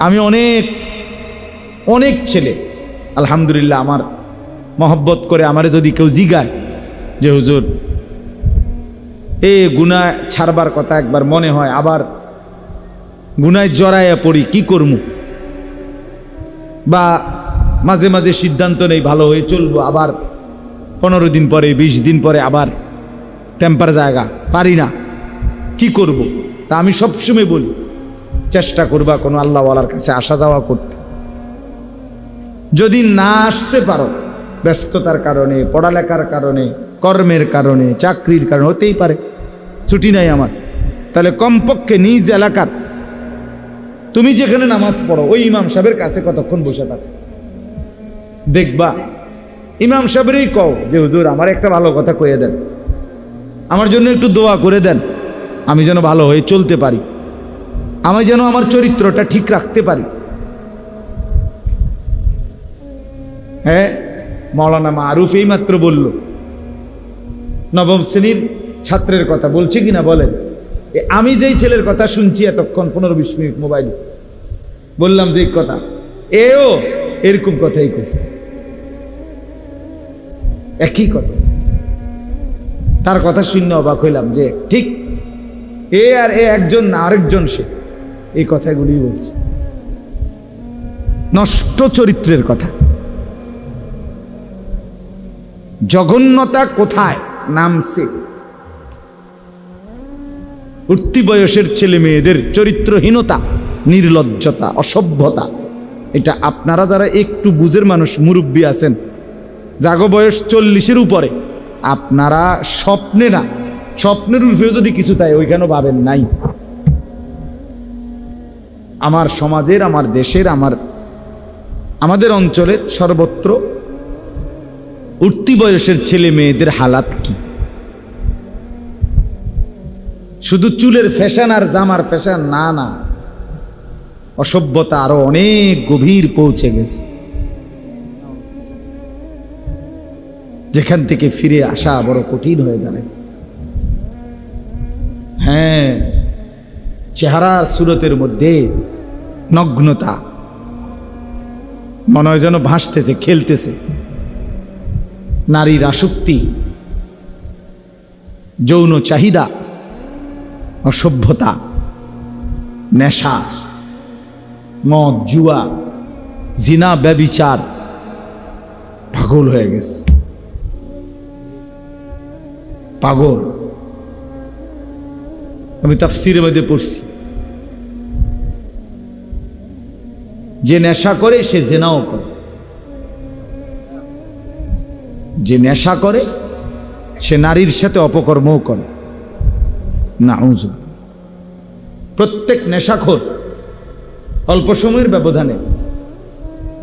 আমি অনেক অনেক ছেলে আলহামদুলিল্লাহ আমার মহব্বত করে আমারে যদি কেউ জিগায় যে হুজুর গুনাহ ছাড়বার কথা একবার মনে হয়, আবার গুনায় জড়াইয়া পড়ি, কি করমু? বা মাঝে মাঝে সিদ্ধান্ত নেই ভালো হয়ে চলবো, আবার 15 দিন পরে 20 দিন পরে আবার টেম্পার জায়গা, পারি না, কি করব? তা আমি সবসময় বলি চেষ্টা করবা কোনো আল্লাহওয়ালার কাছে আসা যাওয়া করতে। যদি না আসতে পারো ব্যস্ততার কারণে, পড়ালেখার কারণে, কর্মের কারণে, চাকরির কারণে, হতেই পারে ছুটি নাই আমার, তাহলে কমপক্ষে নিজ এলাকার তুমি যেখানে নামাজ পড়ো ওই ইমাম সাহেবের কাছে কতক্ষণ বসে থাকো, দেখবা ইমাম সাহেবেরই কও যে হুজুর আমার একটা ভালো কথা কয়ে দেন, আমার জন্য একটু দোয়া করে দেন, আমি যেন ভালো হয়ে চলতে পারি, আমি যেন আমার চরিত্রটা ঠিক রাখতে পারি। হ্যাঁ, মাওলানা মারুফ এই মাত্র বলল, নবম শ্রেণীর ছাত্রের কথা বলছে কিনা বলেন? আমি যেই ছেলের কথা শুনছি এতক্ষণ 15-20 মিনিট মোবাইলে বললাম যে কথা, এও এরকম কথাই কইছে, একই কথা। তার কথা শুনে অবাক হইলাম যে ঠিক এ আর এ একজন না, আরেকজন সে এই কথাগুলি বলছে, নষ্ট চরিত্রের কথা। জঘন্যতা কোথায় নামছে? উঠতি বয়সের ছেলে মেয়েদের চরিত্রহীনতা, নির্লজ্জতা, অসভ্যতা, এটা আপনারা যারা একটু বুঝের মানুষ, মুরব্বী আছেন, জাগো বয়স 40-এর উপরে, আপনারা স্বপ্নে না, স্বপ্নের উর্ফেও যদি কিছু তাই ওইখানে ভাবেন নাই। আমার সমাজের, আমার দেশের, আমাদের অঞ্চলের সর্বত্র উঠতি বয়সের ছেলে মেয়েদের হালাত কি? শুধু চুলের ফ্যাশন আর জামার ফ্যাশন না, না, অসভ্যতা আরো অনেক গভীর পৌঁছে গেছে, যেখান থেকে ফিরে আসা বড় কঠিন হয়ে দাঁড়ায়। হ্যাঁ, চেহারার সুরতের মধ্যে নগ্নতা, মনে হয় যেন ভাসতেছে, খেলতেছে। নারীর আসক্তি, যৌন চাহিদা, অসভ্যতা, নেশা, মদ, জুয়া, জিনা, ব্যভিচার, পাগল হয়ে গেছে, পাগল। আমি তাফসীরের মধ্যে পড়ছি, যে নেশা করে সে জিনাও করে, যে নেশা করে সে নারীর সাথে অপকর্মও করে। নাউযু, প্রত্যেক নেশাখোর অল্প সময়ের ব্যবধানে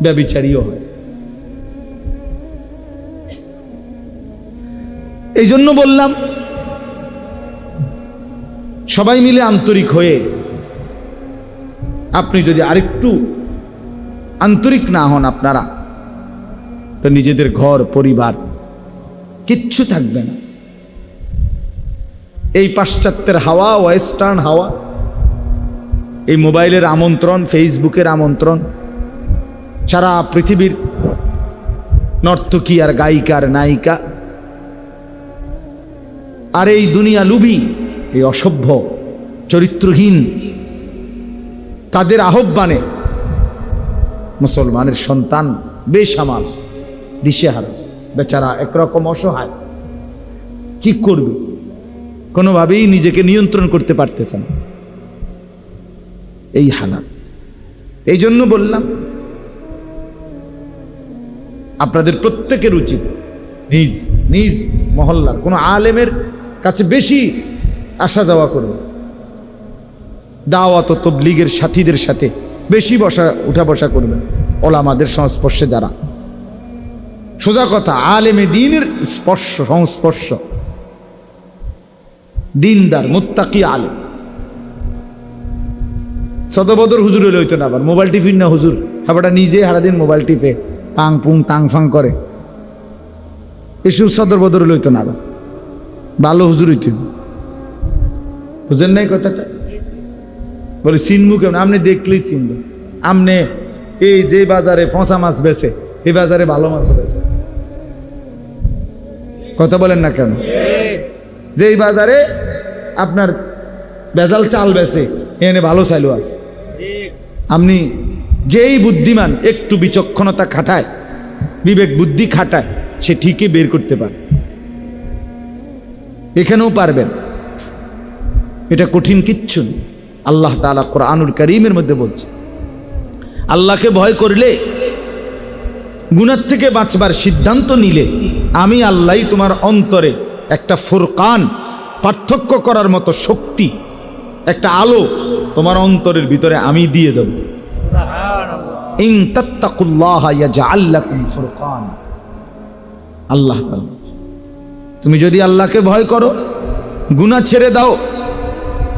ব্যভিচারীও হয়। এই জন্য বললাম সবাই মিলে আন্তরিক হয়ে, আপনি যদি আরেকটু আন্তরিক না হন আপনারা, তো নিজেদের ঘর পরিবার কিচ্ছু থাকবে না। এই পাশ্চাত্যের হাওয়া, ওয়েস্টার্ন হাওয়া, এই মোবাইলের আমন্ত্রণ, ফেসবুকের আমন্ত্রণ, সারা পৃথিবীর নর্তকী আর গায়িকার নায়িকা, আর এই দুনিয়া লুবি, এই অসভ্য চরিত্রহীন, তাদের আহ্বানে মুসলমানের সন্তান বেসামাল, দিশেহারা, বেচারা একরকম অসহায়, কি করবে? কোনোভাবেই নিজেকে নিয়ন্ত্রণ করতে পারতেছে না, এই হালাত। এই জন্য বললাম আপনাদের প্রত্যেকের উচিত নিজ নিজ মহল্লার কোনো আলেমের কাছে বেশি আসা যাওয়া করবে, দাওয়াত ও তাবলীগের সাথীদের সাথে বেশি উঠা বসা করবেন, ওলামাদের সংস্পর্শে যারা, সোজা কথা আলেমে দ্বীনের সংস্পর্শ, দিনদার মুত্তাকি আলেম। সদবদর হুজুর হলে হইতো না, আবার মোবাইল টিফিন না হুজুর, আবারটা নিজে সারাদিন মোবাইল টিপে পাং পুং তাং ফাং করে, এসব সদর বদর হলে হইতো না, আবার ভালো হুজুর হইতো। বুঝেন নাই কথাটা? বলে চিনবো কেমন? আপনি দেখলেই চিনবেন, আমনে এই যে বাজারে ফসা মাছ বেছে এই বাজারে ভালো মাছ বেছে, কথা বলেন না কেন? যেই বাজারে আপনার ভেজাল চাল বেছে এনে ভালো চাইলো আছে। আপনি যেই বুদ্ধিমান একটু বিচক্ষণতা খাটায়, বিবেক বুদ্ধি খাটায়, সে ঠিকই বের করতে পারে। এখানেও পারবেন, এটা কঠিন কিচ্ছু না। আল্লাহ তাআলা কোরআনুল কারীমের মধ্যে বলছে, আল্লাহকে ভয় করলে, গুনাহ থেকে বাঁচবার সিদ্ধান্ত নিলে আমি আল্লাহই তোমার অন্তরে একটা ফুরকান, পার্থক্য করার মতো শক্তি, একটা আলো তোমার অন্তরের ভিতরে আমি দিয়ে দেব। ইন তাত্তাকুল্লাহা ইয়াজআল লাকুম ফুরকানা। আল্লাহ তাআলা, তুমি যদি আল্লাহকে ভয় করো, গুনাহ ছেড়ে দাও,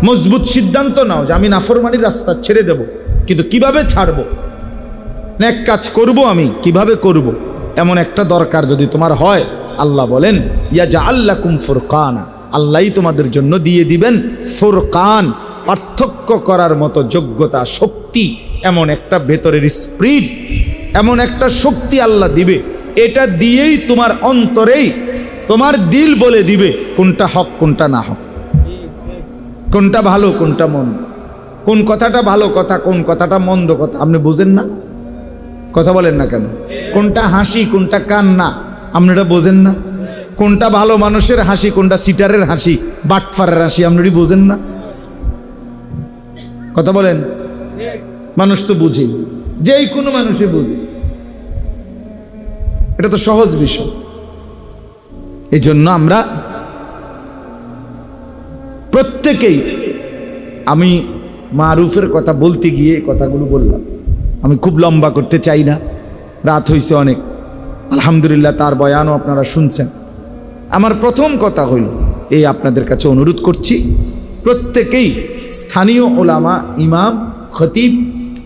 মজবুত সিদ্ধান্ত নাও যে আমি নাফরমানির রাস্তা ছেড়ে দেব, কিন্তু কিভাবে ছাড়বো, নেক কাজ করব, আমি কিভাবে করব, এমন একটা দরকার যদি তোমার হয়, আল্লাহ বলেন ইয়াজআল লাকুম ফুরকানা, আল্লাহই তোমাদের জন্য দিয়ে দিবেন ফুরকান, পার্থক্য করার মতো যোগ্যতা, শক্তি, এমন একটা ভেতরের স্পিরিট, এমন একটা শক্তি আল্লাহ দিবে। এটা দিয়েই তোমার অন্তরেই তোমার দিল বলে দিবে কোনটা হক কোনটা না হক, কোনটা ভালো কোনটা মন্দ, কোন কথাটা ভালো কথা কোন কথাটা মন্দ কথা। আপনি বুঝেন না, কথা বলেন না কেন? কোনটা হাসি কোনটা কান্না আপনারা বোঝেন না? কোনটা ভালো মানুষের হাসি কোনটা সিটারের হাসি, বাটফারের হাসি আপনারা বোঝেন না? কথা বলেন। মানুষ তো বুঝে, যেই কোনো মানুষই বুঝে, এটা তো সহজ বিষয়। এই জন্য আমরা প্রত্যেকেই, আমি মারুফের কথা বলতে গিয়ে কথাগুলো বললাম, আমি খুব লম্বা করতে চাই না, রাত হয়েছে অনেক, আলহামদুলিল্লাহ তার বয়ানও আপনারা শুনছেন। আমার প্রথম কথা হইল এই, আপনাদের কাছে অনুরোধ করছি, প্রত্যেকেই স্থানীয় ওলামা, ইমাম, খতিব,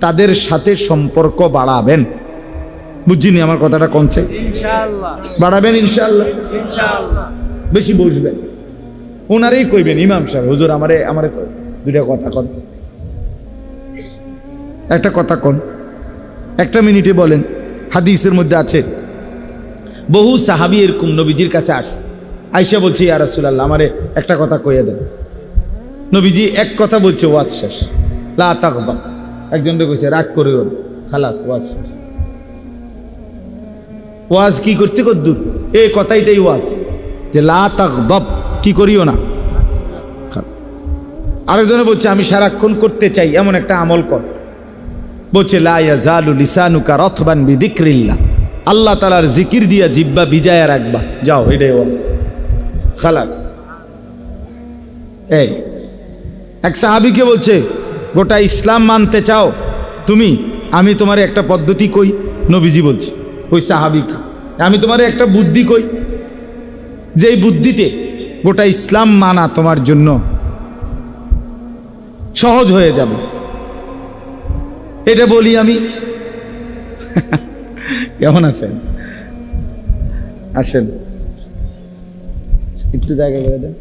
তাদের সাথে সম্পর্ক বাড়াবেন। বুঝিনি আমার কথাটা কোনছে? ইনশাআল্লাহ বাড়াবেন, ইনশাআল্লাহ, ইনশাআল্লাহ বেশি বসবেন, ওনারই কইবেন, ইমাম সাহেব হুজুর আমারে দুইটা কথা কন, একটা কথা কন, একটা মিনিটে বলেন। হাদিসের মধ্যে আছে, বহু সাহাবী এরকম নবীজির কাছে আসছে, আয়েশা বলছে ইয়া রাসূলুল্লাহ আমারে একটা কথা কইয়া দেন। নবীজি এক কথা বলছে, ওয়াজ শেষ, লা তাগদাব। একজনকে কইছে রাগ করিও না, খালাস ওয়াজ শেষ। ওয়াজ কি করছে কদ্দুর, এই কথাইটাই ওয়াজ, যে লা তাগদাব, কি করিও না। আরেকজনে বলছে আমি সারাক্ষণ করতে চাই এমন একটা আমল কর, বলছে লা ইয়াজালু লিসানুকা রাতবান বিযিকরিল্লাহ, আল্লাহ তাআলার জিকির দিয়া জিহ্বা ভিজায়া রাখবা, যাও, এটাই ওয়াজ, খালাস। এই এক সাহাবীকে বলছে গোটা ইসলাম মানতে চাও তুমি, আমি তোমার একটা পদ্ধতি কই। নবীজি বলছে ওই সাহাবীকে, আমি তোমার একটা বুদ্ধি কই, যে এই বুদ্ধিতে গোটা ইসলাম মানা তোমার জন্য সহজ হয়ে যাবে। এটা বলি আমি। কেমন আছেন? আসেন একটু জায়গা করে দেন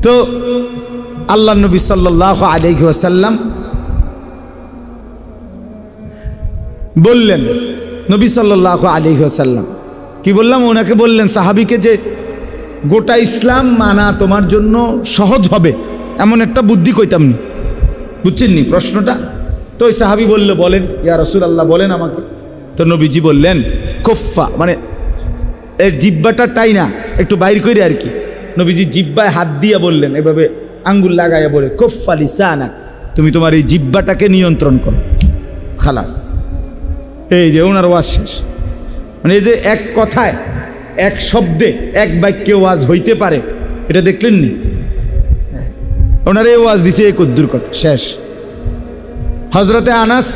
তো। আল্লাহ নবী সাল্লাল্লাহু আলাইহি ওয়াসাল্লাম বললেন, নবী সাল্লাল্লাহু আলাইহি ওয়াসাল্লাম কি বললাম, ওনাকে বললেন সাহাবীকে, যে গোটা ইসলাম মানা তোমার জন্য সহজ হবে এমন একটা বুদ্ধি কইতাম নি। বুঝছেন নি প্রশ্নটা? তো ওই সাহাবী বলল, বলেন ইয়া রাসূলুল্লাহ, বলেন আমাকে। তো নবীজি বললেন কুফা, মানে এই জিহ্বাটা টাই না, একটু বাইর করে আর কি। নবীজি জিহ্বায় হাত দিয়া বললেন, এভাবে আঙ্গুল লাগাইয়া বলে, কুফা লিসানাক, তুমি তোমার এই জিহ্বাটাকে নিয়ন্ত্রণ করো, খালাস। এই যে ওনার ওয়াজ শেষ। মানে এই যে এক কথায়, এক শব্দে, এক বাক্যে ওয়াজ হইতে পারে, এটা দেখলেন নি? ওনার এই ওয়াজ দিছে এক উদ্দুর কথা, শেষ। হযরতে আনাস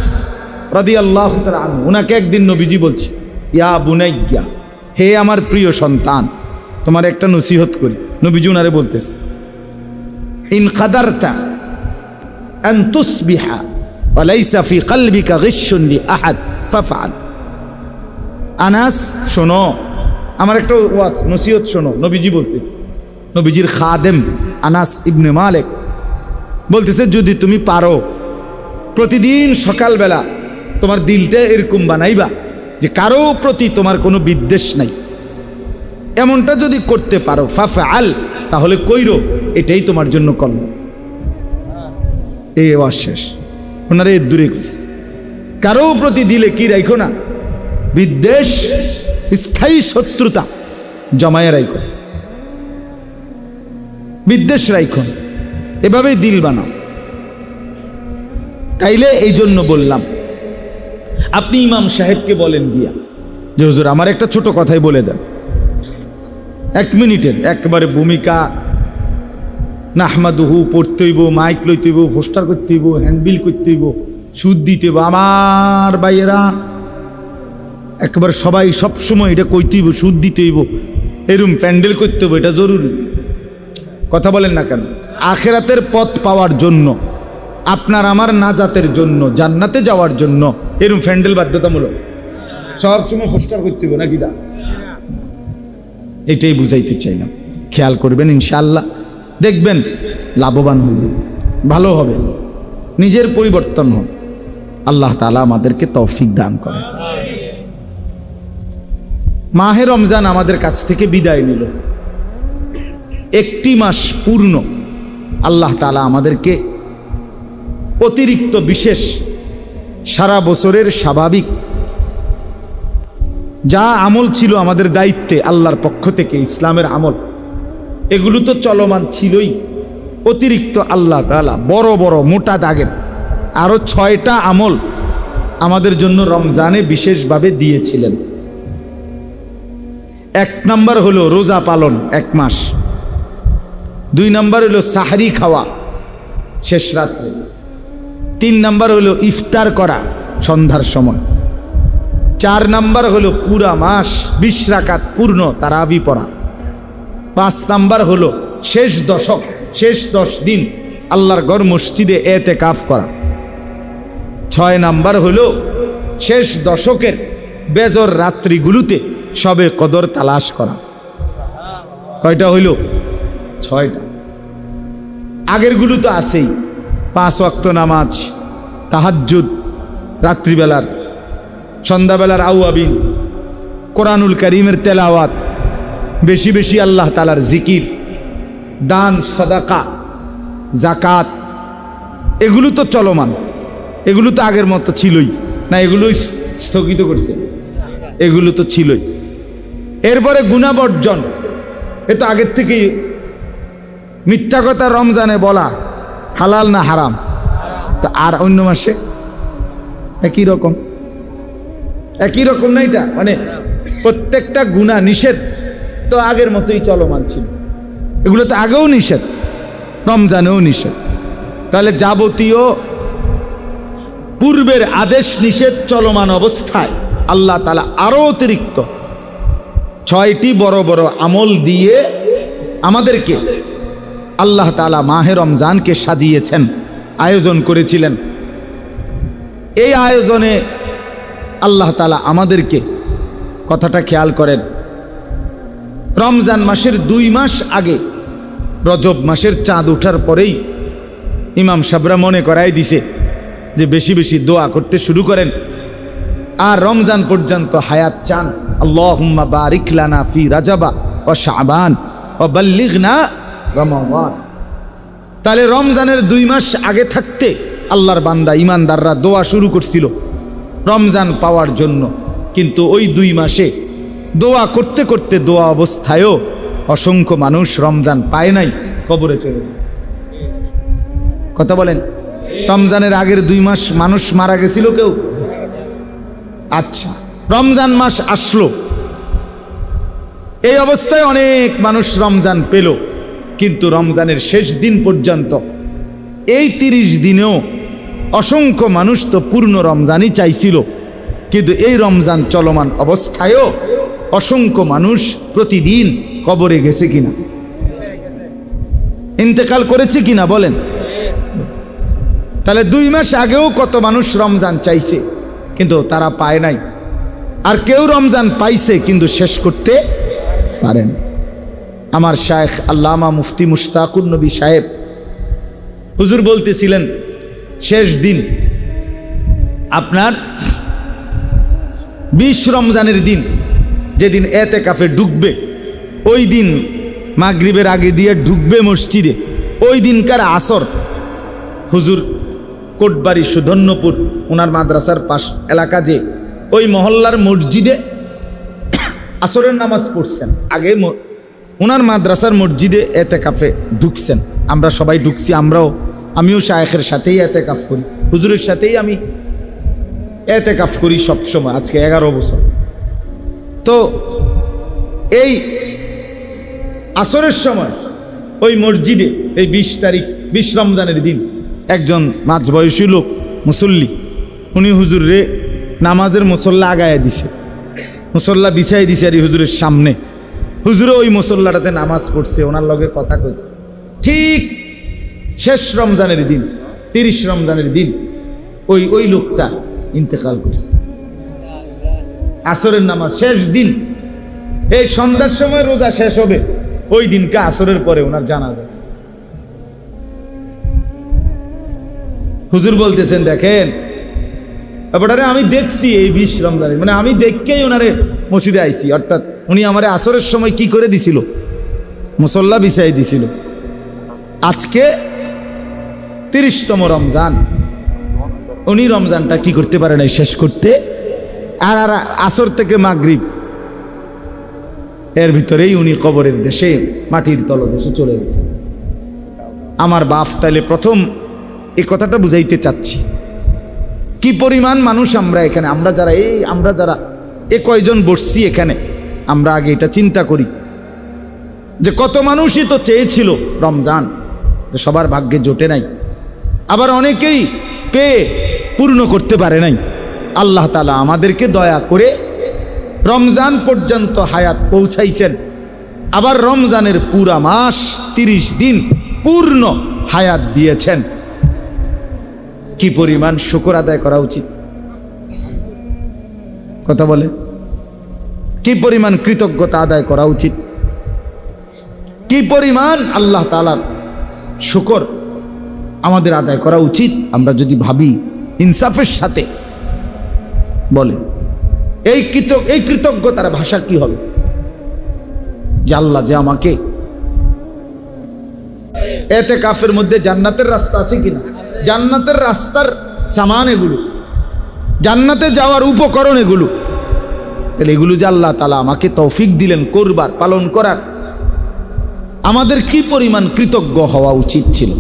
রাদিয়াল্লাহু তাআলা আনহু, ওনাকে একদিন নবীজি বলছে, ইয়া বুনাইয়া, হে আমার প্রিয় সন্তান, তোমার একটা নসিহত করি। নবীজি ওনারে বলতেছে, ইন কাদারতা আন তুসবিহা ওয়া লাইসা ফি কলবিকা গিশশুন লি আহাদ ফাফআল। আনাস শোনো, আমার একটা ওয়াজ নসিহত শোনো। নবীজি বলতেছে, নবীজির খাদেম আনাস ইবনে মালিক বলতেছে যদি তুমি পারো প্রতিদিন সকালবেলা তোমার দিলটা এরকম বানাইবা যে কারো প্রতি তোমার কোনো বিদ্বেষ নাই, এমনটা যদি করতে পারো ফাফআল, তাহলে কইরো, এটাই তোমার জন্য কল্যাণ। এই আওয়াজ শেষ। ওনারা এর দূরে গেছে, কারো প্রতি দিলে কি রাখো না, বিদ্বেষ, স্থায়ী শত্রুতা জমায়ে রাখো, বিদ্বেষ রাখো, এভাবেই দিল বানাও। তাইলে এই জন্য বললাম, আপনি ইমাম সাহেবকে বলেন গিয়া যে হুজুর আমার একটা ছোট কথাই বলে দেন, 1 মিনিটের একবারে ভূমিকা, নাহমাদুহু পড়তে হইব, মাইক লইতে হইব, পোস্টার করতে হইব, হ্যান্ডবিল করতে হইব, সুদ দিতে হইব। আমার ভাইয়েরা একবারে সবাই সবসময় এটা কইতে হইব, সুদ দিতে হইব, এরম প্যান্ডেল করতে হইব, এটা জরুরি। কথা বলেন না কেন? আখেরাতের পথ পাওয়ার জন্য, আপনার আমার নাজাতের জন্য, জান্নাতে যাওয়ার জন্য এরম প্যান্ডেল বাধ্যতামূলক। সবসময় পোস্টার করতে হইব নাকি? দা এটাই বুঝাইতে চাইলাম। খেয়াল করবেন, ইনশাআল্লাহ দেখবেন লাভবান হইবে, ভালো হবে, নিজের পরিবর্তন হবে। আল্লাহ তাআলা আমাদেরকে তৌফিক দান করে। মাহে রমজান আমাদের কাছ থেকে বিদায় নিল, 1টি মাস পূর্ণ। আল্লাহ তাআলা আমাদেরকে অতিরিক্ত বিশেষ সারা বছরের স্বাভাবিক যা আমল ছিল আমাদের দায়িত্বে আল্লাহর পক্ষ থেকে, ইসলামের আমল, এগুলো তো চলমান ছিলই। অতিরিক্ত আল্লাহ তাআলা বড় বড় মোটা দাগের আরো 6টা আমল আমাদের জন্য রমজানে বিশেষভাবে দিয়েছিলেন। 1 নাম্বার হলো রোজা পালন 1 মাস, 2 নাম্বার হলো সাহরি খাওয়া শেষ রাত্রে, 3 নাম্বার হলো ইফতার করা সন্ধ্যার সময়, 4 নাম্বার হলো পুরা মাস 20 রাকাত পূর্ণ তারাবি পড়া, 5 নাম্বার হলো শেষ দশক, শেষ 10 দিন আল্লাহর ঘর মসজিদে এতেকাফ করা, 6 নাম্বার হলো শেষ দশকের বেজর রাত্রিগুলোতে সবে কদর তালাশ করা। কয়টা হইল? 6টা। আগেরগুলো তো আছেই, 5 ওয়াক্ত নামাজ, তাহাজ্জুদ, রাত্রিবেলার সন্ধ্যাবেলার আউয়াবিন, কোরআনুল কারীমের তেলাওয়াত, বেশি বেশি আল্লাহ তাআলার জিকির, দান, সাদাকা, জাকাত, এগুলো তো চলমান, এগুলো তো আগের মতো ছিলই না, এগুলোই স্থগিত করছে, এগুলো তো ছিলই। এরপরে গুনাহ বর্জন, এ তো আগের থেকেই। মিথ্যা কথা রমজানে বলা হালাল না হারাম? তো আর অন্য মাসে একই রকম, একই রকম না? এটা মানে প্রত্যেকটা গুনাহ নিষেধ তো আগের মতোই চলমান ছিল, এগুলো তো আগেও নিষেধ, রমজানেও নিষেধ। তাহলে যাবতীয় পূর্বের আদেশ নিষেধ চলমান অবস্থায় আল্লাহ তাআলা আরো অতিরিক্ত 6টি বড় বড় আমল দিয়ে আমাদেরকে আল্লাহ তাআলা মাহে রমজানকে সাজিয়েছেন, আয়োজন করেছিলেন। এই আয়োজনে আল্লাহ তাআলা আমাদেরকে, কথাটা খেয়াল করেন, রমজান মাসের 2 মাস আগে, রজব মাসের চাঁদ ওঠার পরেই ইমাম সাহেবরা মনে করাই দিছে যে বেশি বেশি দোয়া করতে শুরু করেন, আর রমজান পর্যন্ত হায়াত চান। আল্লাহুম্মা বারিক লানা ফি রাজাবা ওয়া শাবান ওয়া বাল্লিগনা রমাদান। তাহলে রমজানের 2 মাস আগে থাকতে আল্লাহর বান্দা ইমানদাররা দোয়া শুরু করছিল রমজান পাওয়ার জন্য, কিন্তু ওই 2 মাসে দোয়া করতে করতে দোয়া অবস্থায়ও অসংখ্য মানুষ রমজান পায় নাই, কবরে চলে গেছে। কথা বলেন, রমজানের আগের 2 মাস মানুষ মারা গেছিল কেউ? আচ্ছা, রমজান মাস আসলো, এই অবস্থায় অনেক মানুষ রমজান পেল, কিন্তু রমজানের শেষ দিন পর্যন্ত এই 30 দিনেও অসংখ্য মানুষ তো পূর্ণ রমজানই চাইছিল, কিন্তু এই রমজান চলমান অবস্থায়ও অসংখ্য মানুষ প্রতিদিন কবরে গেছে কিনা, ইন্তেকাল করেছে কিনা বলেন? তাহলে 2 মাস আগেও কত মানুষ রমজান চাইছে কিন্তু তারা পায় নাই, আর কেউ রমজান পাইছে কিন্তু শেষ করতে পারেন। আমার শায়েখ আল্লামা মুফতি মুশতাকুর নবী সাহেব হুজুর বলতেছিলেন শেষ দিন আপনার 20 রমজানের দিন যেদিন এতেকাফে ঢুকবে, ওই দিন মাগরিবের আগে দিয়ে ঢুকবে মসজিদে, ওই দিনকার আসর হুজুর কোটবাড়ি সুধন্যপুর ওনার মাদ্রাসার পাশ এলাকা যে ওই মহল্লার মসজিদে আসরের নামাজ পড়ছেন। আগে ওনার মাদ্রাসার মসজিদে এতেকাফে ঢুকছেন। আমরা সবাই ঢুকছি, আমিও শায়েখের সাথেই এতেকাফ করি, হুজুরের সাথেই আমি এতেকাফ করি সবসময়, আজকে 11 বছর। তো এই আসরের সময় ওই মসজিদে এই 20 তারিখ 20 রমজানের দিন একজন মাঝবয়সী লোক মুসল্লি, উনি হুজুরে নামাজের মুসল্লা আগায়া দিছে, মুসল্লা বিছাই দিছে আর হুজুরের সামনে। হুজুরে ওই মুসল্লাটাতে নামাজ পড়ছে, ওনার লগে কথা কইছে। ঠিক শেষ রমজানের দিন 30 রমজানের দিন ওই লোকটা ইন্তেকাল করছে। আসরের নামাজ শেষ দিন, এই সন্ধ্যার সময় রোজা শেষ হবে, ওই দিনকে আসরের পরে ওনার জানাজা আছে। হুজুর বলতেছেন দেখেন ব্যাপারটা আমি দেখছি এই 20 রমজানে, মানে আমি দেখকেই ওনারে মসজিদে আইছি, অর্থাৎ উনি আমারে আসরের সময় কি করে দিছিল, মুসল্লা বিছাই দিছিল। আজকে 30তম রমজান, উনি রমজানটা কি করতে পারে নাই শেষ করতে, আর আসর থেকে মাগরিব এর ভিতরেই উনি কবরের দেশে মাটির তলদেশে চলে গেছে। আমার বাপ তাইলে প্রথম এই কথাটা বুঝাইতে চাচ্ছি, কি পরিমাণ মানুষ আমরা এখানে, আমরা যারা এ কয়জন বসছি এখানে, আমরা আগে এটা চিন্তা করি যে কত মানুষই তো চেয়েছিল রমজান, সবার ভাগ্যে জোটে নাই, আবার অনেকেই পেয়ে পূর্ণ করতে পারে নাই। আল্লাহ তাআলা আমাদেরকে দয়া করে রমজান পর্যন্ত হায়াত পৌঁছাইছেন, আবার রমজানের পুরা মাস 30 দিন পূর্ণ হায়াত দিয়েছেন। কি পরিমাণ শুকর আদায় করা উচিত, কথা বলে, কি পরিমাণ কৃতজ্ঞতা আদায় করা উচিত, কি পরিমাণ আল্লাহ তাআলার শুকর আমাদের আদায় করা উচিত। আমরা যদি ভাবি ইনসাফের সাথে, বলে এই কৃতজ্ঞতার ভাষা কি হবে, যে আল্লাহ যে আমাকে এতেকাফের মধ্যে জান্নাতের রাস্তা আছে কিনা, জান্নাতের রাস্তার সামান এগুলো, জান্নাতে যাওয়ার উপকরণ এগুলো, তাহলে এগুলো যে আল্লাহ তাআলা আমাকে তৌফিক দিলেন করবার, পালন করার, আমাদের কি পরিমাণ কৃতজ্ঞ হওয়া উচিত ছিল,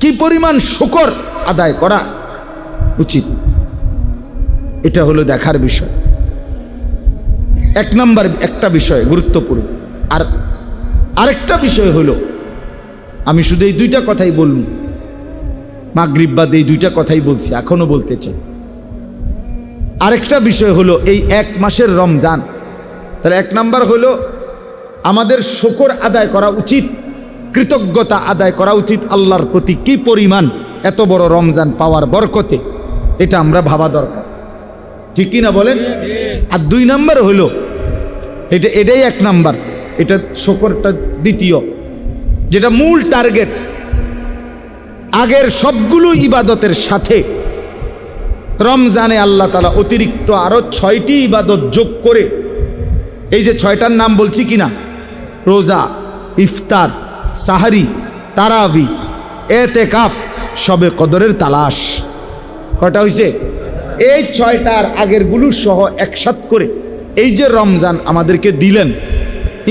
কি পরিমাণ শুকর আদায় করা উচিত, এটা হলো দেখার বিষয়। এক নাম্বার একটা বিষয় গুরুত্বপূর্ণ। আর আরেকটা বিষয় হলো, আমি শুধু এই 2টা কথাই বলব, মাগরিব বাদ এই 2টা কথাই বলছি, এখনো বলতে চাই। আরেকটা বিষয় হলো এই 1 মাসের রমজান, তাহলে 1 নাম্বার হলো আমাদের শুকর আদায় করা উচিত, কৃতজ্ঞতা আদায় করা উচিত আল্লাহর প্রতি, কি পরিমাণ এত বড় রমজান পাওয়ার বরকতে, এটা আমরা ভাবা দরকার, ঠিক কি না বলেন? আর 2 নাম্বার হলো এটাই 1 নাম্বার, এটা শুকরটা দ্বিতীয়, যেটা মূল টার্গেট। আগের সবগুলো ইবাদতের সাথে রমজানে আল্লাহ তাআলা অতিরিক্ত আরো 6টি ইবাদত যোগ করে, এই যে 6টার নাম বলছি কিনা, রোজা, ইফতার, সাহারি, তারাবি, এতেকাফ, শবে কদরের তালাশ, কয়টা হইছে? এই 6টার আগের গুলো সহ একসাথ করে এই যে রমজান আমাদেরকে দিলেন,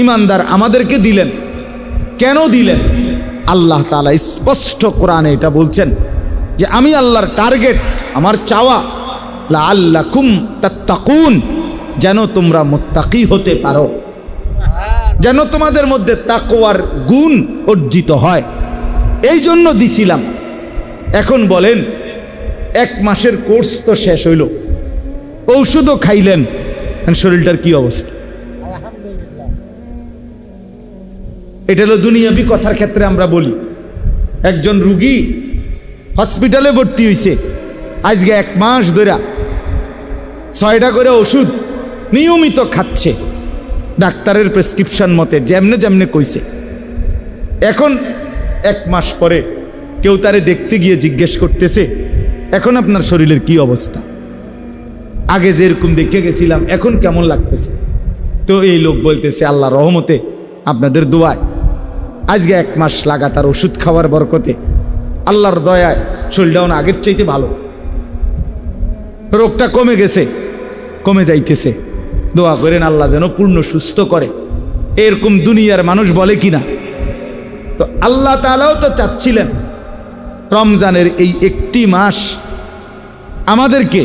ইমানদার আমাদেরকে দিলেন, কেন দিলেন? আল্লাহ তাআলা স্পষ্ট কোরআনে এটা বলছেন যে আমি আল্লাহর টার্গেট, আমার চাওয়া, লাআল্লাকুম তাত্তাকুন, যেন তোমরা মুত্তাকি হতে পারো, যেন তোমাদের মধ্যে তাকওয়ার গুণ অর্জিত হয়, এই জন্য দিছিলাম। এখন বলেন 1 মাসের কোর্স তো শেষ হইল, ঔষধও খাইলেন, শরীরটার কি অবস্থা? এটা হলো দুনিয়াবি কথার ক্ষেত্রে আমরা বলি। একজন রুগী হসপিটালে ভর্তি হয়েছে, আজকে 1 মাস ধরে 6টা করে ওষুধ নিয়মিত খাচ্ছে, ডাক্তারের প্রেসক্রিপশন মতে যেমনে যেমনে কইছে। এখন 1 মাস পরে কেউ তারে দেখতে গিয়ে জিজ্ঞেস করতেছে এখন আপনার শরীরের কি অবস্থা, আগে যেরকম দেখে গেছিলাম এখন কেমন লাগতেছে? তো এই লোক বলতেছে আল্লাহর রহমতে, আপনাদের দোয়ায় আজকে 1 মাস লাগাতার ওষুধ খাওয়ার বরকতে আল্লাহর দয়ায় শরীরটাও আগের চাইতে ভালো, রোগটা কমে গেছে, কমে যাইতেছে। দোয়া করেন আল্লাহ যেন পূর্ণ সুস্থ করে। এরকম দুনিয়ার মানুষ বলে কিনা? তো আল্লাহ তাআলাও তো চাচ্ছিলেন রমজানের এই একটি মাস আমাদেরকে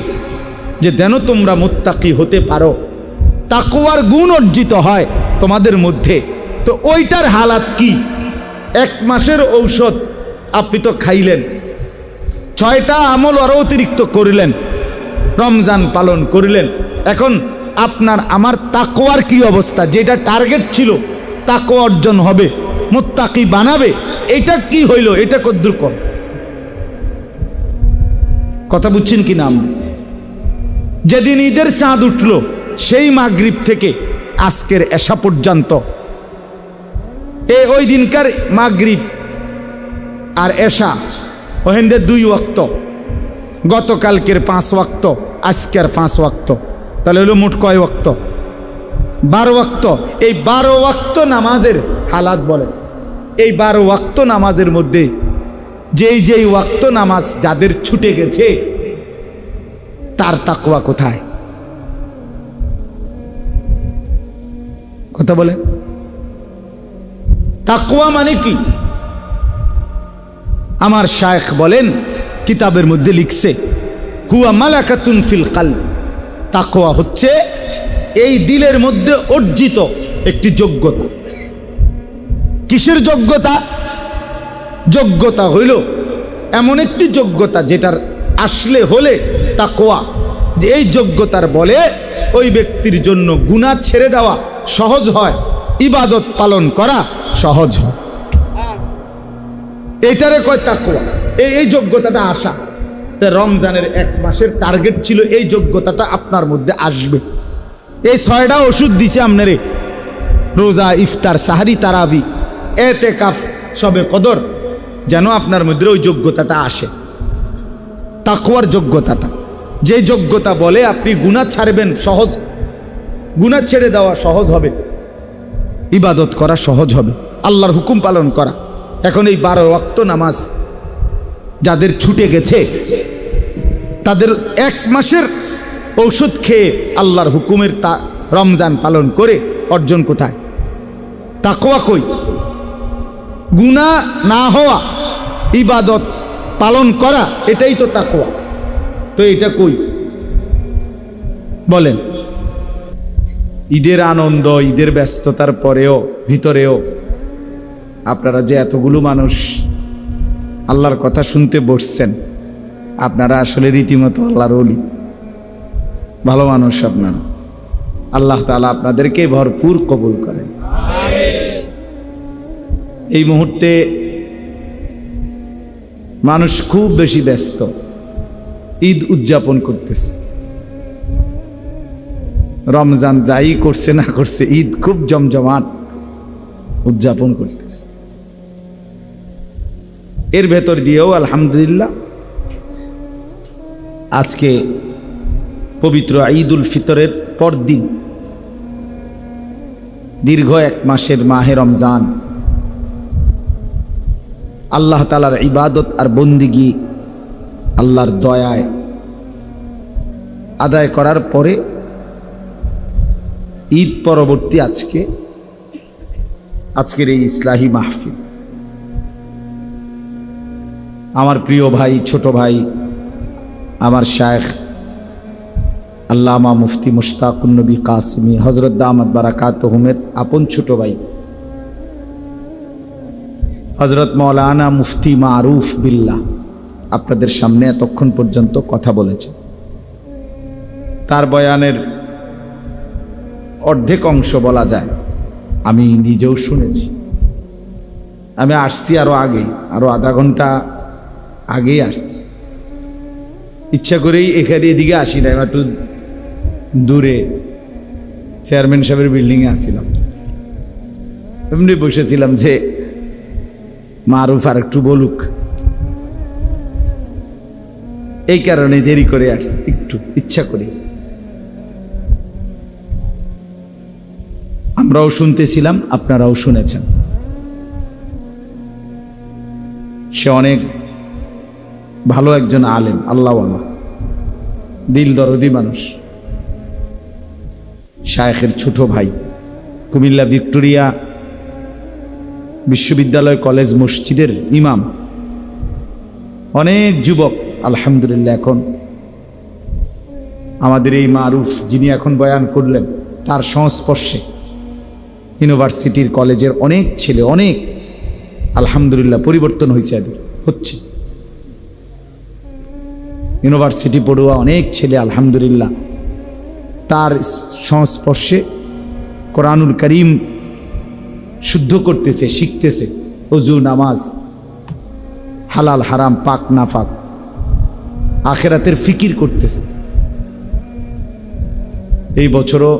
যে যেন তোমরা মুত্তাকি হতে পারো, তাকওয়ার গুণ অর্জিত হয় তোমাদের মধ্যে। তো ওইটার হালাত কি? 1 মাসের ঔষধ আপনি তো খাইলেন, 6টা আমল আরো অতিরিক্ত করিলেন, রমজান পালন করিলেন। এখন আপনার আমার তাকওয়ার কি অবস্থা? যেটা টার্গেট ছিল তাকওয়া অর্জন হবে, মুত্তাকি বানাবে, এটা কি হইল? এটা কদ্দুর কম। কথা বুঝছেন কি না? যেদিন ঈদের চাঁদ উঠল সেই মাগরিব থেকে আজকের এশা পর্যন্ত, ওই দিনকার মাগরিব আর এশা ওহেন্দের 2 ওয়াক্ত, গতকালকের 5 ওয়াক্ত, আজকের 5 ওয়াক্ত, তাহলে হলো মোট কয় ওয়াক্ত? 12 ওয়াক্ত। এই 12 ওয়াক্ত নামাজের হালাত বলে। এই 12 ওয়াক্ত নামাজের মধ্যে যেই ওয়াক্ত নামাজ যাদের ছুটে গেছে তার তাকওয়া কোথায়? কথা বলে। তাকওয়া মানে কি? আমার শায়েখ বলেন, কিতাবের মধ্যে লিখছে, হুয়া মালাকাতুন ফিল কলব। তাকওয়া হচ্ছে এই দিলের মধ্যে অর্জিত একটি যোগ্যতা। কিসের যোগ্যতা? যোগ্যতা হইল এমন একটি যোগ্যতা যেটার আসলে হলে তাকওয়া, যে এই যোগ্যতার বলে ওই ব্যক্তির জন্য গুনাহ ছেড়ে দেওয়া সহজ হয়, ইবাদত পালন করা সহজ হয়। এইটারে কয় তাকওয়া। এই যোগ্যতাটা আসা। রমজানের 1 মাসের টার্গেট ছিল এই যোগ্যতাটা আপনার মধ্যে আসবে। এই 6টা ওষুধ দিছে আপনারে, রোজা, ইফতার, সাহরি, তারাবি, এতেকাফ, সবে কদর, যেন আপনার মধ্যে ওই যোগ্যতাটা আসে, তাকওয়ার যোগ্যতাটা। যে যোগ্যতা বলে আপনি গুনাহ ছাড়বেন সহজ, গুনাহ ছেড়ে দেওয়া সহজ হবে, ইবাদত করা সহজ হবে, আল্লাহর হুকুম পালন করা। এখন এই 12 ওয়াক্ত নামাজ যাদের ছুটে গেছে তাদের 1 মাসের ঔষধ খেয়ে আল্লাহর হুকুমের রমজান পালন করে অর্জন কোথায়? তাকওয়া কই? গুনাহ না হওয়া, ইবাদত পালন করা, এটাই তো তাকওয়া। তো এটা কই বলেন? ঈদের আনন্দ, ঈদের ব্যস্ততার পরেও ভিতরেও আপনারা যে এতগুলো মানুষ আল্লাহর কথা শুনতে বসছেন, আপনারা আসলে রীতিমতো আল্লাহর ওলি, ভালো মানুষ আপনারা। আল্লাহ তাআলা আপনাদেরকে ভরপুর কবুল করেন। এই মুহূর্তে মানুষ খুব বেশি ব্যস্ত, ঈদ উদযাপন করতেছে। রমজান যাই করছে না করছে, ঈদ খুব জমজমাট উদযাপন করতেছে। এর ভেতর দিয়েও আলহামদুলিল্লাহ আজকে পবিত্র ঈদুল ফিতরের পরদিন দীর্ঘ 1 মাসের মাহে রমজান আল্লাহ তাআলার ইবাদত আর বন্দিগি আল্লাহর দয়ায় আদায় করার পরে ঈদ পরবর্তী আজকের এই ইসলাহি মাহফিল, আমার প্রিয় ভাই, ছোট ভাই, আমার শায়েখ আল্লামা মুফতি মুশতাকুন নবী কাসেমি হযরত দামাত বারাকাতুহুমের আপন ছোট ভাই হযরত মাওলানা মুফতি মারুফ বিল্লাহ আপনাদের সামনে এতক্ষণ পর্যন্ত কথা বলেছে। তার বয়ানের অর্ধেক অংশ বলা যায় আমি নিজেও শুনেছি। আমি আসছি আরো আগে, আরো আধা ঘন্টা আগেই আসছি। ইচ্ছা করেই এদিকে আসি না, একটু দূরে চেয়ারম্যান সাহেবের বিল্ডিংয়ে আসছিলাম। এমনি বসেছিলাম যে মারুফ আর একটু বলুক, এই কারণে দেরি করে আসছি, একটু ইচ্ছা করি। আমরাও শুনতেছিলাম, আপনারাও শুনেছেন। সে অনেক ভালো একজন আলেম, আল্লাহওয়ালা, দিল দরদি মানুষ। শায়েখের ছোট ভাই, কুমিল্লা ভিক্টোরিয়া বিশ্ববিদ্যালয় কলেজ মসজিদের ইমাম। অনেক যুবক আলহামদুলিল্লাহ এখন আমাদের এই মারুফ যিনি এখন বয়ান করলেন তার সংস্পর্শে ইউনিভার্সিটির কলেজের অনেক ছেলে, অনেক আলহামদুলিল্লাহ পরিবর্তন হয়েছে, হচ্ছে। ইউনিভার্সিটি পড়ুয়া অনেক ছেলে আলহামদুলিল্লাহ তার সংস্পর্শে কোরআনুল করিম শুদ্ধ করতেছে, শিখতেছে, ওযু, নামাজ, হালাল হারাম, পাক না পাক, আখিরাতের ফিকির করতেছে। এই বছরও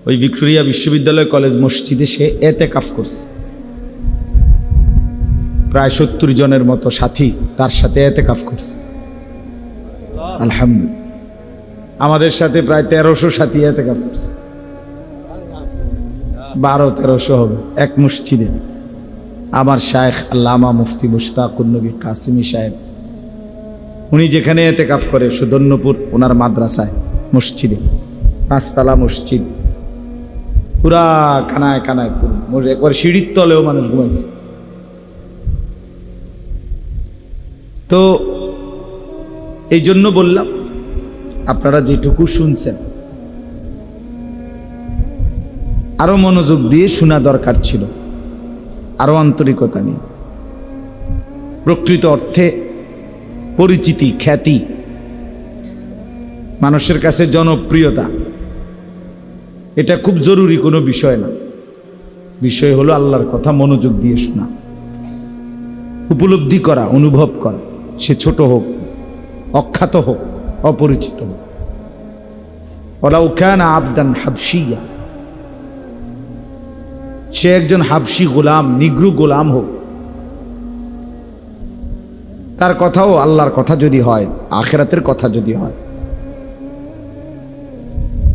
ওই ভিক্টোরিয়া বিশ্ববিদ্যালয় কলেজ মসজিদে সে এতেকাফ করছে। প্রায় 70 জনের মতো সাথী তার সাথে এতেকাফ করছে আলহামদুলিল্লাহ। আমাদের সাথে প্রায় 1300 সাথী এতেকাফ করছে, 1200-1300 হবে এক মসজিদে। আমার শায়েখ আল্লামা মুফতি মুশতাকুর নবী কাসিমি সাহেব, উনি যেখানে এতেকাফ করে সুদর্ণপুর, ওনার মাদ্রাসায় মসজিদে, 5 তলা মসজিদ, পুরা কানায় কানায়, একবার সিঁড়ির তলেও মানুষ ঘুমাইছে। তো এই জন্য বললাম, আপনারা যেটুকু শুনছেন আরো মনোযোগ দিয়ে শোনা দরকার ছিল, আরো আন্তরিকতা নিয়ে। প্রকৃত অর্থে পরিচিতি, খ্যাতি, মানুষের কাছে জনপ্রিয়তা, এটা খুব জরুরি কোনো বিষয় না। বিষয় হলো আল্লাহর কথা মনোযোগ দিয়ে শোনা, উপলব্ধি করা, অনুভব করা। সে ছোট হোক, অখ্যাত হোক, অপরিচিত হোক। ওয়ালাউ কানা আবদান হাবশিয়া, সে একজন হাবশি গোলাম, নিগ্রু গোলাম হোক, তার কথাও আল্লাহর কথা যদি হয়, আখিরাতের কথা যদি হয়,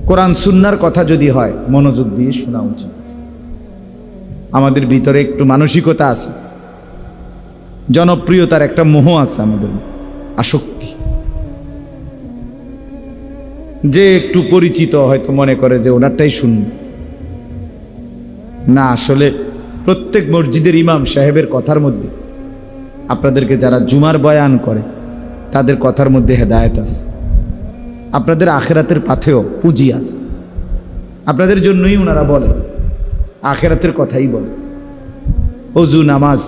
কোরআন সুন্নাহর কথা যদি হয়, মনোযোগ দিয়ে শোনা উচিত। আমাদের ভিতরে একটু মানসিকতা আছে, জনপ্রিয়তার একটা মোহ আছে, আমাদের আসক্তি, যে একটু পরিচিত হয়তো মনে করে যে ওনারটাই শুনুন। না, আসলে প্রত্যেক মসজিদের ইমাম সাহেবের কথার মধ্যে, আপনাদেরকে যারা জুমার বয়ান করে তাদের কথার মধ্যে হেদায়েত আছে, আপনাদের আখিরাতের পাথেও পুঁজি আছে। আপনাদের জন্যই ওনারা বলে, আখিরাতের কথাই বলে। ওযু, নামাজ,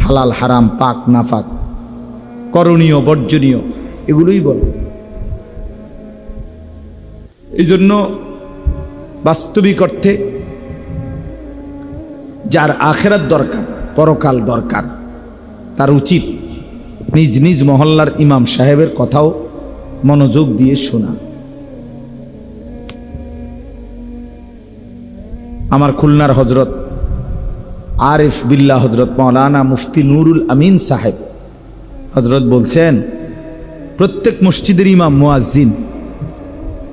হালাল হারাম, পাক না পাক, করণীয় বর্জনীয়, এগুলোই বলে। এই জন্য বাস্তবিক অর্থে যার আখিরাত দরকার, পরকাল দরকার, তার উচিত নিজ নিজ মহল্লার ইমাম সাহেবের কথাও মনোযোগ দিয়ে শোনা। আমার খুলনার হজরত আরিফ বিল্লাহ হজরত মাওলানা মুফতি নুরুল আমিন সাহেব হজরত বলছেন, প্রত্যেক মসজিদের ইমাম মুয়াজ্জিন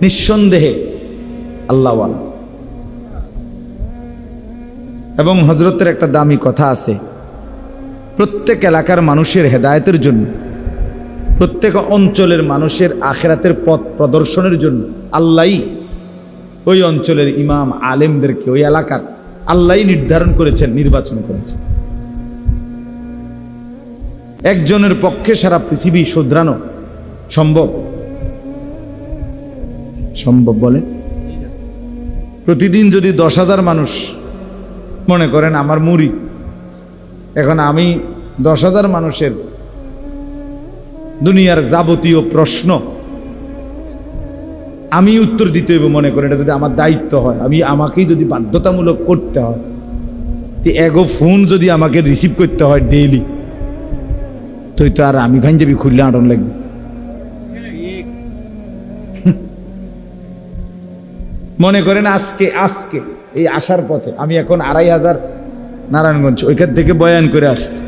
নিঃসন্দেহে আল্লাহওয়ালা। এবং হজরতের একটা দামি কথা আছে, প্রত্যেক এলাকার মানুষের হেদায়েতের জন্য, প্রত্যেক অঞ্চলের মানুষের আখিরাতের পথ প্রদর্শনের জন্য আল্লাহই ওই অঞ্চলের ইমাম আলেমদেরকে, ওই এলাকার আল্লাহই নির্ধারণ করেছেন, নির্বাচন করেছেন। একজনের পক্ষে সারা পৃথিবী শুধরানো সম্ভব? সম্ভব বলে? প্রতিদিন যদি 10,000 মানুষ মনে করেন আমার মুরিদ, এখন আমি 10,000 মানুষের দুনিয়ার যাবতীয় প্রশ্ন আমি উত্তর দিতে হইব, মনে করেন এটা যদি আমার দায়িত্ব হয়, আমাকেই যদি বাধ্যতামূলক করতে হয়, এগো ফোন যদি আমাকে রিসিভ করতে হয় ডেইলি, তো আর আমি ভাঞ্জাবি খুললে আটন লাগবে। মনে করেন আজকে এই আসার পথে আমি এখন 2,500 নারায়ণগঞ্জ ওইখান থেকে বয়ান করে আসছি,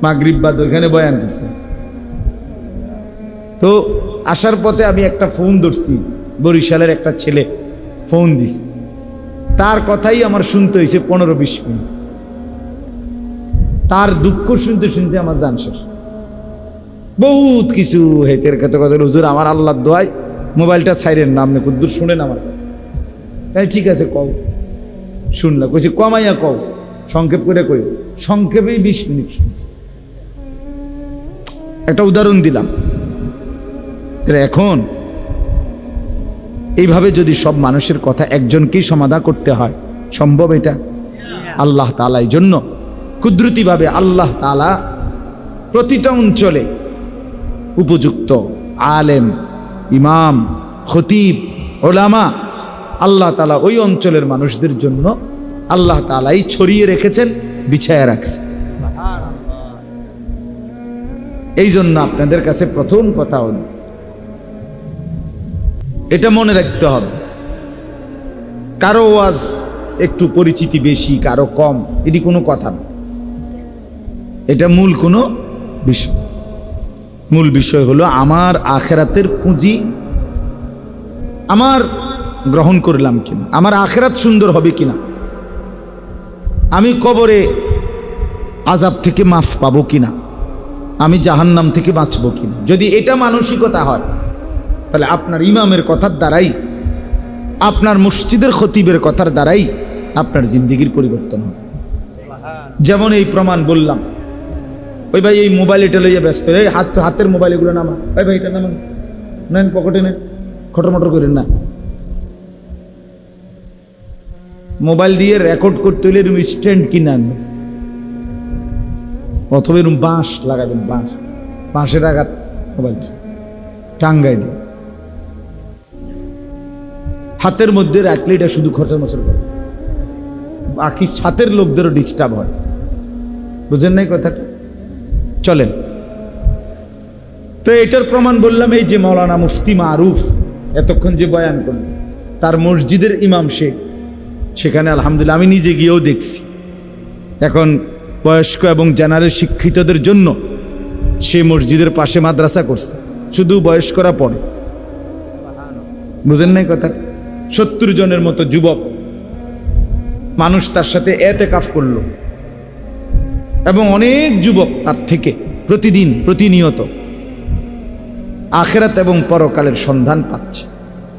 মাগরিব বাদ ওইখানে বয়ান করছে। তো আসার পথে আমি একটা ফোন ধরছি, বরিশালের একটা ছেলে ফোন দিছে, তার কথাই আমার শুনতে হয়েছে 15-20 মিনিট। তার দুঃখ শুনতে শুনতে আমার জান শেষ। বহুত কিছু হেতের কত কত, হুজুর আমার আল্লাহর দোয়ায় মোবাইলটা ছাইরেন না, আপনি কুদ্দুর শুনেন আমার। তাই ঠিক আছে কও, শুনলা কইছি কমাইয়া কও, সংক্ষেপ করে কই, সংক্ষেপেই 20 মিনিট শুনছি। একটা উদাহরণ দিলাম। এখন এইভাবে যদি সব মানুষের কথা একজনকেই সমাধা করতে হয়, সম্ভব এটা? আল্লাহ তাআলা এই জন্য কুদরতিভাবে আল্লাহ তাআলা প্রতিটা অঞ্চলে উপযুক্ত আলেম, ইমাম, খতিব, ওলামা আল্লাহ তাআলা ওই অঞ্চলের মানুষদের জন্য আল্লাহ তাআলাই ছড়িয়ে রেখেছেন, বিছায়া রাখছে। এই জন্য আপনাদের কাছে প্রথম কথা হল এটা মনে রাখতে হবে, কারো ওয়াজ একটু পরিচিতি বেশি, কারো কম, এটি কোনো কথা না। এটা মূল কোনো বিষয়। মূল বিষয় হলো আমার আখেরাতের পুঁজি আমার গ্রহণ করলাম কিনা, আমার আখেরাত সুন্দর হবে কিনা, আমি কবরে আযাব থেকে মাফ পাবো কিনা, আমি জাহান্নাম থেকে বাঁচবো কিনা। যদি এটা মানসিকতা হয়, তাহলে আপনার ইমামের কথার দ্বারাই, আপনার মসজিদের খতিবের কথার দ্বারাই আপনার জিন্দেগির পরিবর্তন হবে। যেমন এই প্রমাণ বললাম, ওই ভাই এই মোবাইল এটা লইয়া ব্যস্ত, এই হাতের মোবাইল এগুলো নামান, ওই ভাই এটা নামান, নেন পকেটে নেন, খটরমটর করেন না। মোবাইল দিয়ে রেকর্ড করতে হলে এরকম স্ট্যান্ড কিনে আনবেন, অথবা এরকম বাঁশ লাগাবেন, বাঁশের আঘাত মোবাইল টাঙ্গাই দিন। হাতের মধ্যে রাখলে এটা শুধু খরচা মচর করে, বাকি সাথের লোকদেরও ডিস্টার্ব হয়। বুঝেন নাই কথাটা? চলেন তো এটার প্রমাণ বললাম, এই যে মাওলানা মুফতি মারুফ এতক্ষণ যে বয়ান করলেন, তার মসজিদের ইমাম সেখানে আলহামদুলিল্লাহ আমি নিজে গিয়েও দেখছি। এখন বয়স্ক এবং জেনারেল শিক্ষিতদের জন্য সে মসজিদের পাশে মাদ্রাসা করছে, শুধু বয়স্করা পড়ে। বুঝেন নাই কথা? 70 জনের মতো যুবক মানুষ তার সাথে এতেকাফ করলো, এবং অনেক যুবক তার থেকে প্রতিদিন প্রতিনিয়ত আখিরাত এবং পরকালের সন্ধান পাচ্ছে।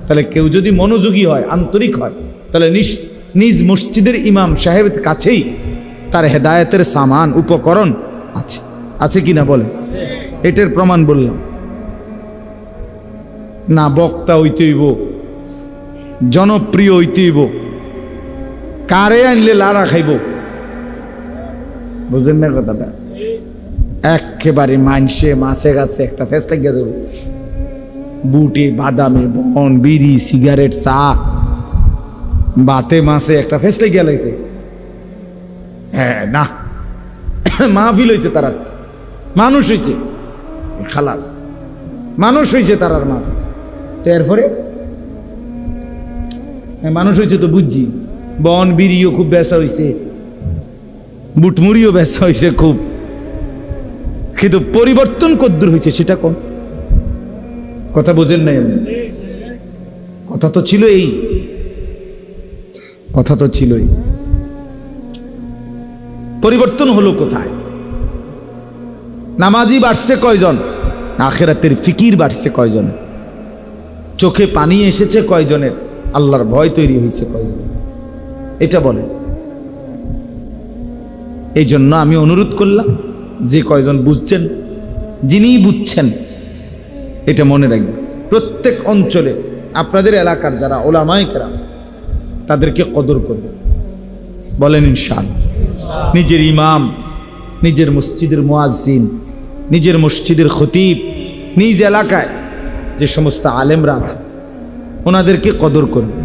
তাহলে কেউ যদি মনোযোগী হয়, আন্তরিক হয়, তাহলে নিজ মসজিদের ইমাম সাহেবের কাছেই তার হেদায়েতের সামান, উপকরণ আছে। আছে কিনা বলেন? এটার প্রমাণ বললাম না। বক্তা হইতে হইব, জনপ্রিয় হইতে হইব, কারে আনলে লাড়া খাইব। বুঝেন না কথাটা? একেবারে মানসে মাছে গাছে একটা ফেস লাগিয়ে দেব, বুটে বাদামে বন, বিড়ি, সিগারেট, চা, বাতে মাছে একটা ফেস লাগিয়ে লাগছে। হ্যাঁ না, মাহফিল হয়েছে, তারা মানুষ হয়েছে, খালাস মানুষ হয়েছে তারার মাহফিল। তো এরপরে মানুষ হয়েছে তো বুঝছি, বন বিড়িও খুব বেচা হয়েছে, বুটমুড়িও বেচা হয়েছে খুব, কিন্তু পরিবর্তন কদ্দূর হয়েছে সেটা কোন কথা বোঝেন নাই? কথা তো ছিল এই, কথা তো ছিলই। পরিবর্তন হলো কোথায়? নামাজি বাড়ছে কয়জন? আখিরাতের ফিকির বাড়ছে কয়জন? চোখে পানি এসেছে কয়জনের? আল্লাহর ভয় তৈরি হয়েছে কয়জন? এটা বলে। এই জন্য আমি অনুরোধ করলাম, যে কয়জন বুঝছেন, যিনিই বুঝছেন, এটা মনে রাখবেন, প্রত্যেক অঞ্চলে আপনাদের এলাকার যারা ওলামায়ে কেরাম তাদেরকে কদর করবে। বলেন ইনশাআল্লাহ। নিজের ইমাম, নিজের মসজিদের মুয়াজ্জিন, নিজের মসজিদের খতিব, নিজ এলাকায় যে সমস্ত আলেমরা আছে ওনাদেরকে কদর করবে।